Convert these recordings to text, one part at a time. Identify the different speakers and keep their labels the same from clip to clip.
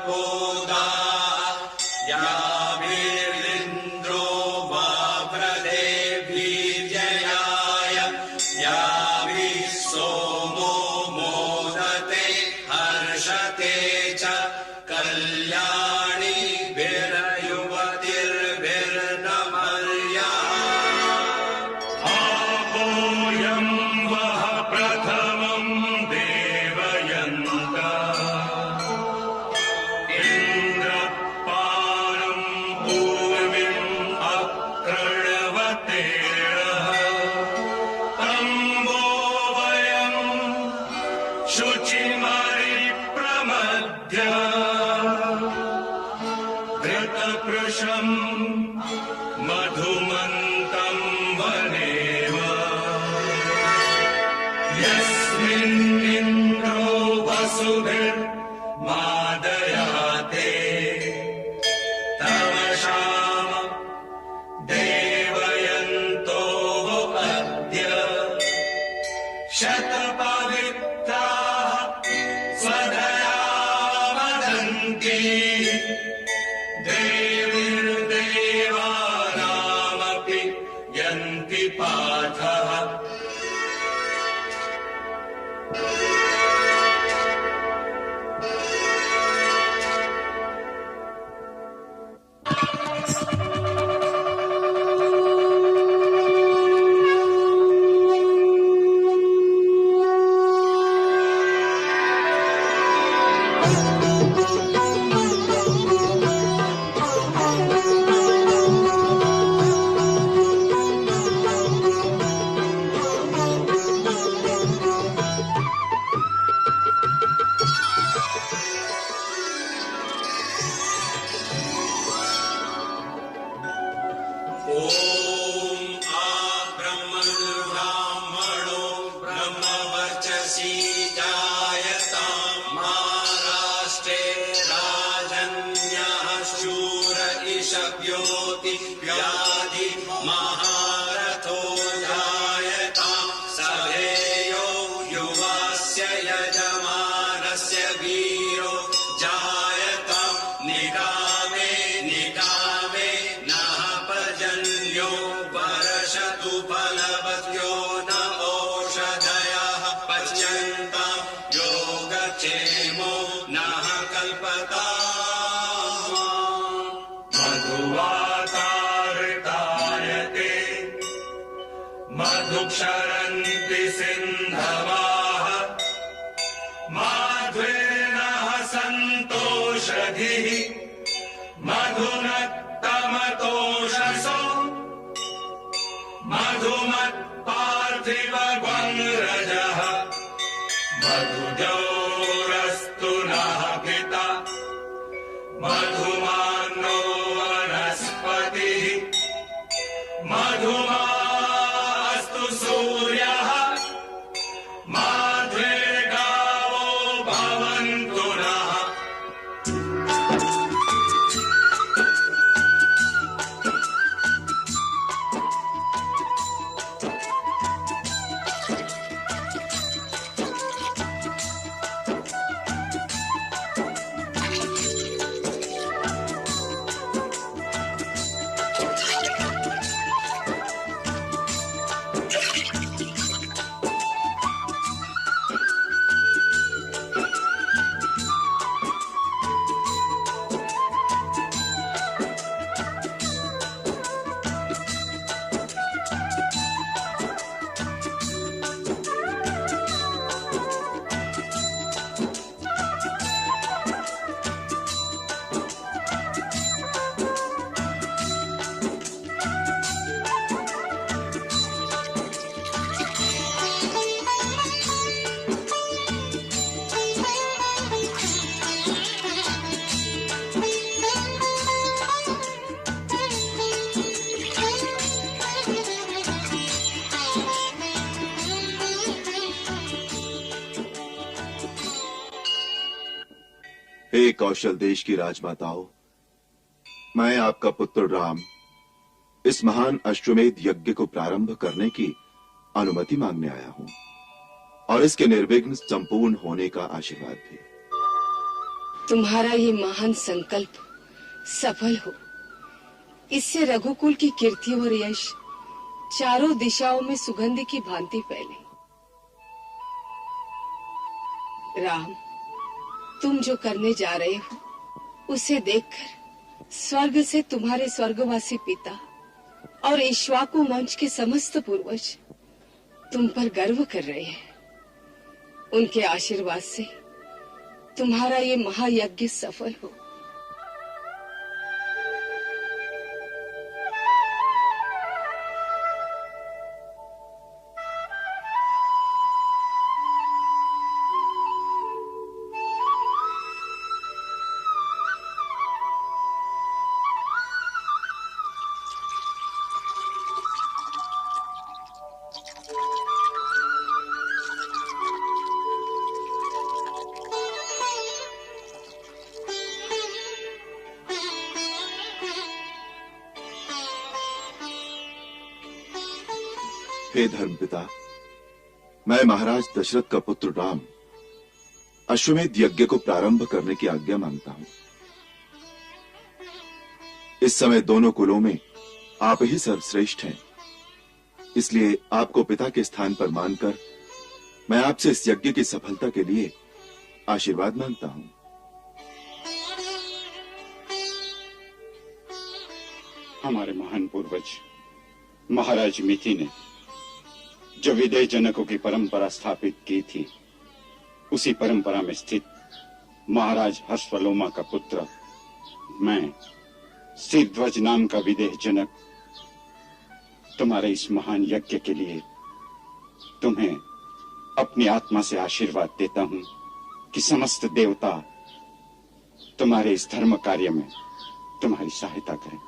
Speaker 1: पोदा याभिरिन्द्रो वाव्रदेभिर्जयाय याभिः सोमो मोदते हर्षते च कल्याणीभिर्युवतिर्भिर्नमर्या
Speaker 2: आपोऽयं वः प्रथमं देवयन्ता इन्द्रपानं पूर्वीम् अकृण्वतेरः तम्बो वयं शुचिमरिप्रमध्य घृतपृशं मधुमन्तं वनेव यस्मिन्निन्द्रो वसुभिर्मादयाते तमशाम देवयन्तो अद्य शतपवित्राः स्वधया वदन्ति देवीर्देवानामपि यन्ति पार्थः ब्राह्मणो ब्रह्मवर्चसी जायतां महाराष्ट्रे राजन्यः शूर ईशव्योति व्याधि महारथो जायतां सभेयो युवास्य यजमानस्य वीरो जायतां निगामे निगामे नः पर्जन्यो वर्षतु फलवत्यो न ओषधयः पच्यन्तां योगक्षेमो नः कल्पताम् मधुवातार्तायते मधुक्षरन्ति सिन्धवाः माध्वेनः सन्तोषधिः मधुनक्तमतोषसो मधुमत्पार्थिवग्वंरजः मधुजौरस्तु नः पिता मधुमानो वनस्पतिः मधुमास्तु सूर्यः माध्वेर्गावो भवन्तु नः
Speaker 3: हे कौशल देश की राजमाताओं, मैं आपका पुत्र राम इस महान अश्वमेध यज्ञ को प्रारंभ करने की अनुमति मांगने आया हूं और इसके निर्विघ्न संपूर्ण होने का आशीर्वाद भी।
Speaker 4: तुम्हारा ये महान संकल्प सफल हो, इससे रघुकुल की कीर्ति और यश चारों दिशाओं में सुगंध की भांति फैले। राम, तुम जो करने जा रहे हो उसे देखकर स्वर्ग से तुम्हारे स्वर्गवासी पिता और इक्ष्वाकु वंश के समस्त पूर्वज तुम पर गर्व कर रहे हैं। उनके आशीर्वाद से तुम्हारा ये महायज्ञ सफल हो।
Speaker 3: हे धर्मपिता, मैं महाराज दशरथ का पुत्र राम अश्वमेध यज्ञ को प्रारंभ करने की आज्ञा मांगता हूं। इस समय दोनों कुलों में आप ही सर्वश्रेष्ठ हैं, इसलिए आपको पिता के स्थान पर मानकर मैं आपसे इस यज्ञ की सफलता के लिए आशीर्वाद मांगता हूं।
Speaker 5: हमारे महान पूर्वज महाराज मिथि ने जो विदेह जनकों की परंपरा स्थापित की थी, उसी परंपरा में स्थित महाराज हर्षवलोमा का पुत्र मैं सिद्धध्वज नाम का विदेह जनक तुम्हारे इस महान यज्ञ के लिए तुम्हें अपनी आत्मा से आशीर्वाद देता हूं कि समस्त देवता तुम्हारे इस धर्म कार्य में तुम्हारी सहायता करें।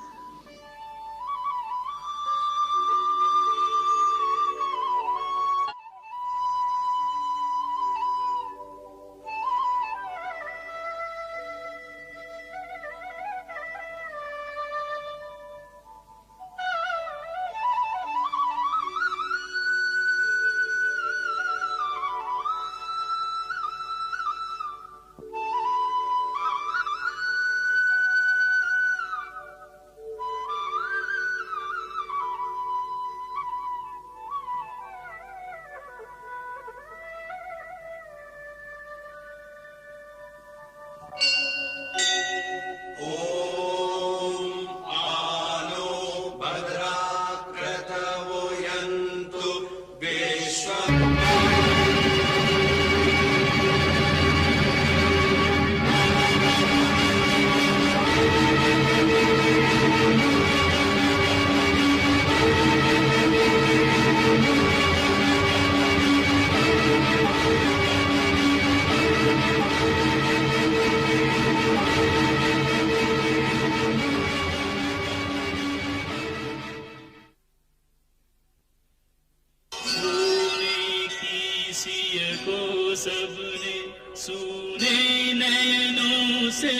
Speaker 6: सबने सूने नयनों से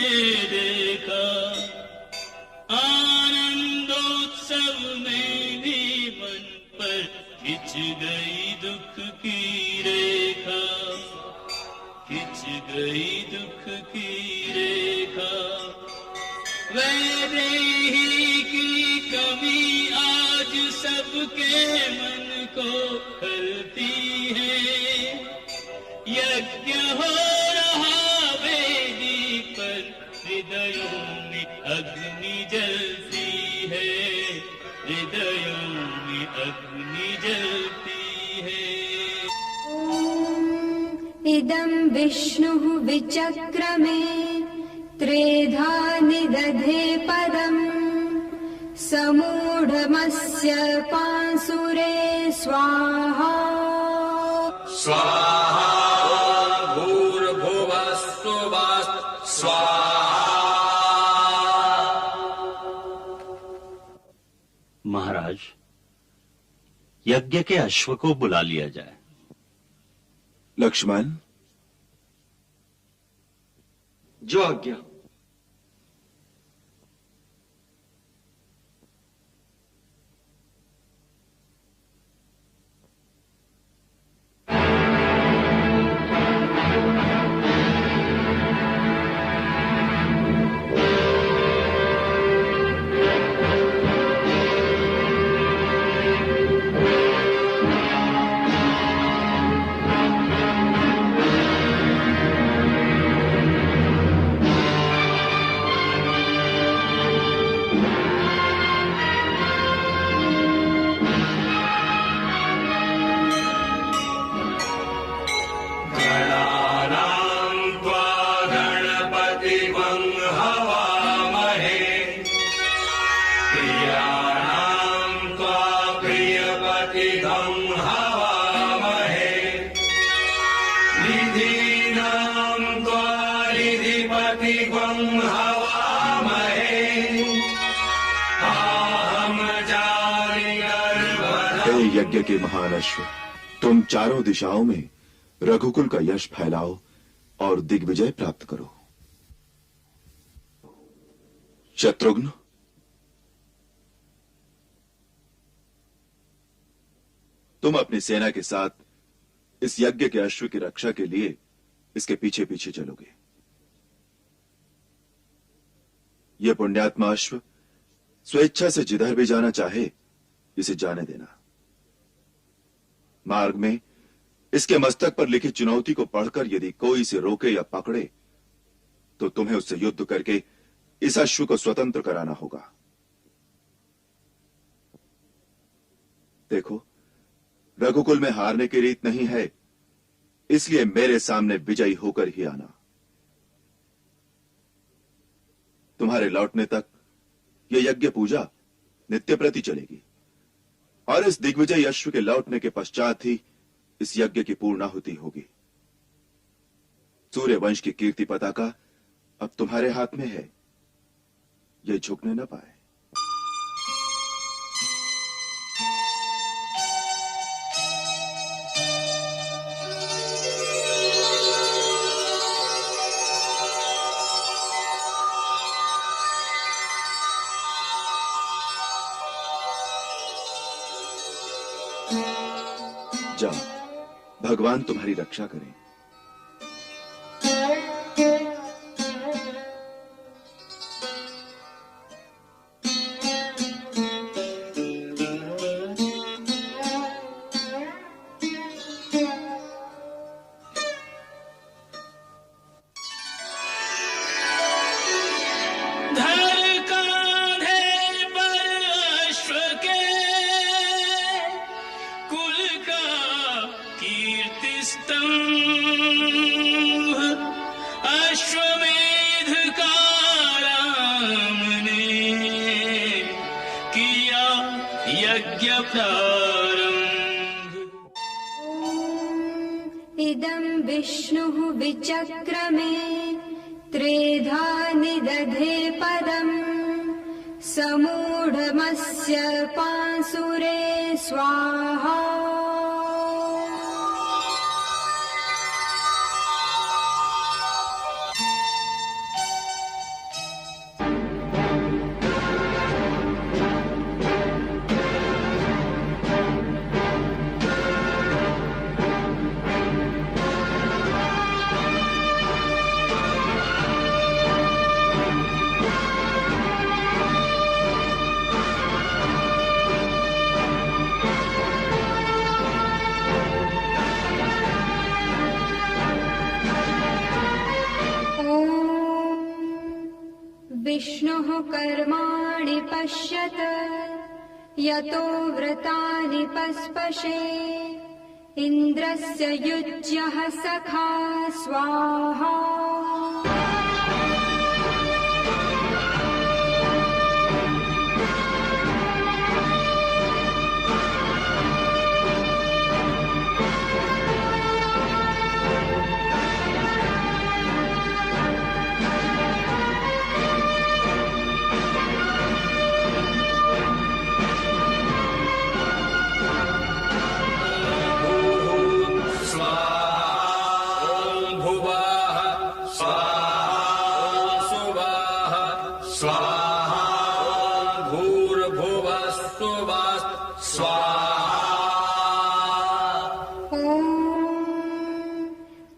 Speaker 6: देखा, आनंदोत्सव में भी मन पर खिंच गई दुख की रेखा, खिंच गई दुख की रेखा। वैदेही की कमी आज सबके मन को खलती है, यज्ञ हो रहा वेदी पर हृदयों में अग्नि जलती है, हृदयों में अग्नि जलती है।
Speaker 7: इदं विष्णुः विचक्रमे त्रेधा निदधे पदम्, समूढमस्य पांसुरे स्वाहा।
Speaker 1: स्वाहा भूर्भुवस्सुवः स्वाहा।
Speaker 8: महाराज, यज्ञ के अश्व को बुला लिया जाए।
Speaker 3: लक्ष्मण,
Speaker 1: जो आज्ञा।
Speaker 2: त्वं हवामहे अहं जानिगर्भः
Speaker 3: हे यज्ञ के महान अश्व, तुम चारों दिशाओं में रघुकुल का यश फैलाओ और दिग्विजय प्राप्त करो। शत्रुघ्न, तुम अपनी सेना के साथ इस यज्ञ के अश्व की रक्षा के लिए इसके पीछे पीछे चलोगे। यह पुण्यात्मा अश्व स्वेच्छा से जिधर भी जाना चाहे इसे जाने देना। मार्ग में इसके मस्तक पर लिखी चुनौती को पढ़कर यदि कोई इसे रोके या पकड़े तो तुम्हें उससे युद्ध करके इस अश्व को स्वतंत्र कराना होगा। देखो, रघुकुल में हारने की रीत नहीं है, इसलिए मेरे सामने विजयी होकर ही आना। तुम्हारे लौटने तक यह यज्ञ पूजा नित्य प्रति चलेगी और इस दिग्विजय अश्व के लौटने के पश्चात ही इस यज्ञ की पूर्णाहुति होगी। सूर्य वंश की कीर्ति पताका अब तुम्हारे हाथ में है, यह झुकने न पाए। जाओ, भगवान तुम्हारी रक्षा करें।
Speaker 6: अश्वमेध का राम ने किया यज्ञ प्रारंभ।
Speaker 7: इदं विष्णुः विचक्रमे त्रेधा निदधे पदम् समूढमस्य पांसुरे स्वाहा। विष्णुः कर्माणि पश्यत यतो व्रतानि पस्पशे इन्द्रस्य युज्यः सखा स्वाहा।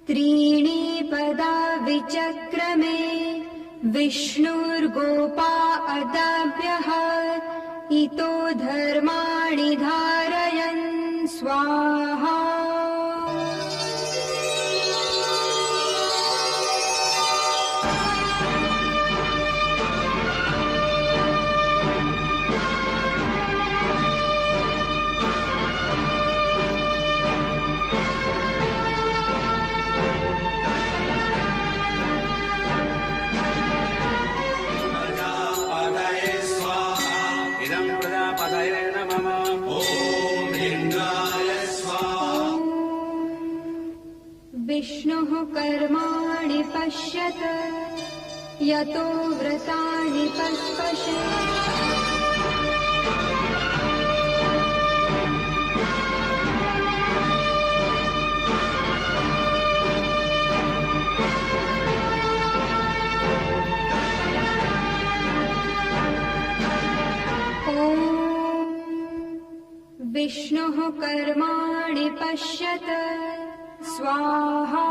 Speaker 7: त्रीणि पदा विचक्रमे विष्णुर्गोपा अदाभ्यः इतो धर्माणि धारयन् स्वाहा। विष्णुः कर्माणि पश्यत यतो व्रतानि पस्पशे विष्णुः कर्माणि पश्यत स्वाहा।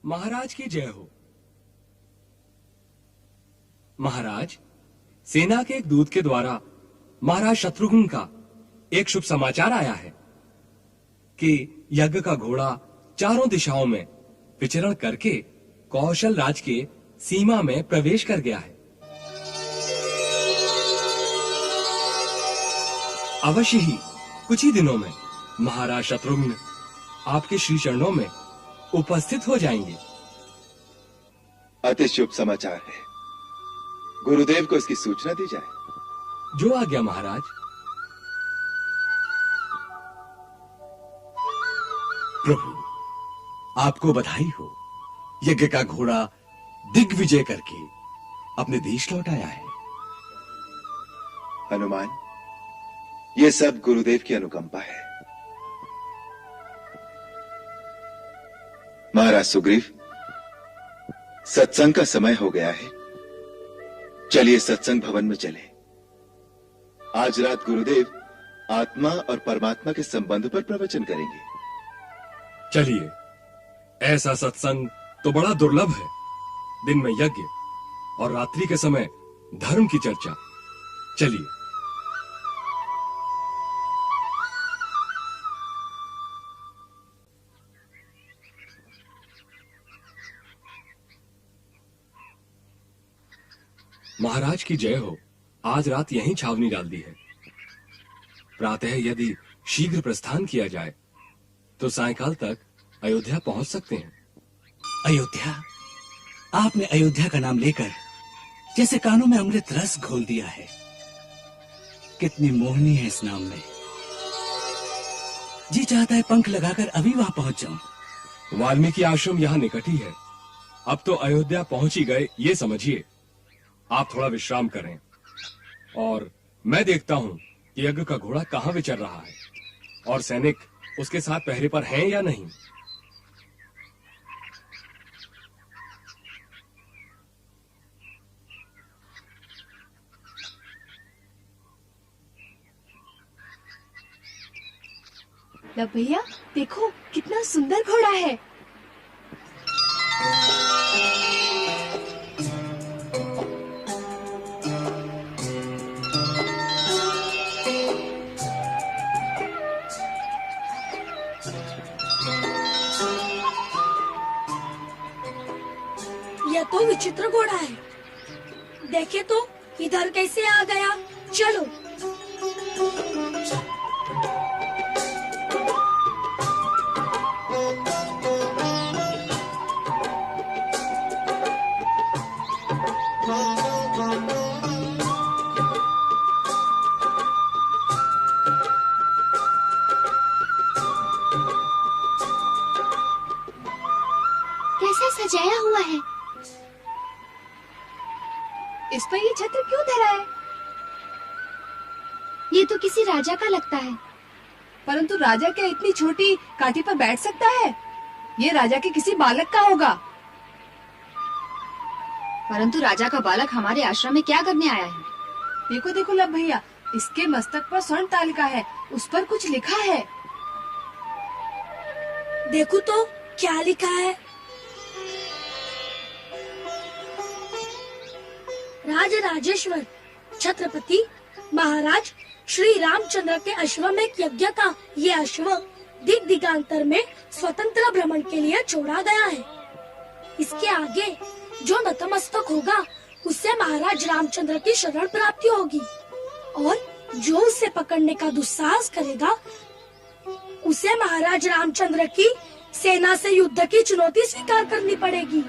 Speaker 9: महाराज की जय हो। महाराज, सेना के एक दूत के द्वारा महाराज शत्रुघ्न का एक शुभ समाचार आया है कि यज्ञ का घोड़ा चारों दिशाओं में विचरण करके कौशल राज के सीमा में प्रवेश कर गया है। अवश्य ही कुछ ही दिनों में महाराज शत्रुघ्न आपके श्री चरणों में उपस्थित हो जाएंगे।
Speaker 3: अति शुभ समाचार है। गुरुदेव को इसकी सूचना दी जाए।
Speaker 9: जो आज्ञा महाराज।
Speaker 10: प्रभु, आपको बधाई हो। यज्ञ का घोड़ा दिग्विजय करके अपने देश लौट आया है।
Speaker 3: हनुमान, ये सब गुरुदेव की अनुकंपा है। महाराज सुग्रीव, सत्संग का समय हो गया है। चलिए सत्संग भवन में चले। आज रात गुरुदेव आत्मा और परमात्मा के संबंध पर प्रवचन करेंगे।
Speaker 9: चलिए, ऐसा सत्संग तो बड़ा दुर्लभ है। दिन में यज्ञ और रात्रि के समय धर्म की चर्चा। चलिए। महाराज की जय हो। आज रात यहीं छावनी डाल दी है। प्रातः यदि शीघ्र प्रस्थान किया जाए तो सायंकाल तक अयोध्या पहुंच सकते हैं।
Speaker 10: अयोध्या? आपने अयोध्या का नाम लेकर जैसे कानों में अमृत रस घोल दिया है। कितनी मोहनी है इस नाम में। जी चाहता है पंख लगाकर अभी वहां पहुंच जाऊं।
Speaker 9: वाल्मीकि आश्रम यहाँ निकट ही है। अब तो अयोध्या पहुंच ही गए, ये समझिए। आप थोड़ा विश्राम करें और मैं देखता हूं कि यज्ञ का घोड़ा कहाँ विचर रहा है और सैनिक उसके साथ पहरे पर हैं या नहीं।
Speaker 4: भैया देखो कितना सुंदर घोड़ा है।
Speaker 11: यह तो विचित्र घोड़ा है। देखे तो इधर कैसे आ गया। चलो।
Speaker 12: कैसा सजाया हुआ है।
Speaker 4: इस पर ये छत्र क्यों धरा है?
Speaker 12: ये तो किसी राजा का लगता है।
Speaker 4: परंतु राजा क्या इतनी छोटी काठी पर बैठ सकता है? ये राजा के किसी बालक का होगा।
Speaker 12: परंतु राजा का बालक हमारे आश्रम में क्या करने आया है?
Speaker 4: देखो देखो लब भैया, इसके मस्तक पर स्वर्ण तालिका है, उस पर कुछ लिखा है।
Speaker 11: देखो तो क्या लिखा है। राज राजेश्वर छत्रपति महाराज श्री रामचंद्र के अश्वमेध यज्ञ का ये अश्व दिग दिगांतर में स्वतंत्र भ्रमण के लिए छोड़ा गया है। इसके आगे जो नतमस्तक होगा उससे महाराज रामचंद्र की शरण प्राप्ति होगी और जो उसे पकड़ने का दुस्साहस करेगा उसे महाराज रामचंद्र की सेना से युद्ध की चुनौती स्वीकार करनी पड़ेगी।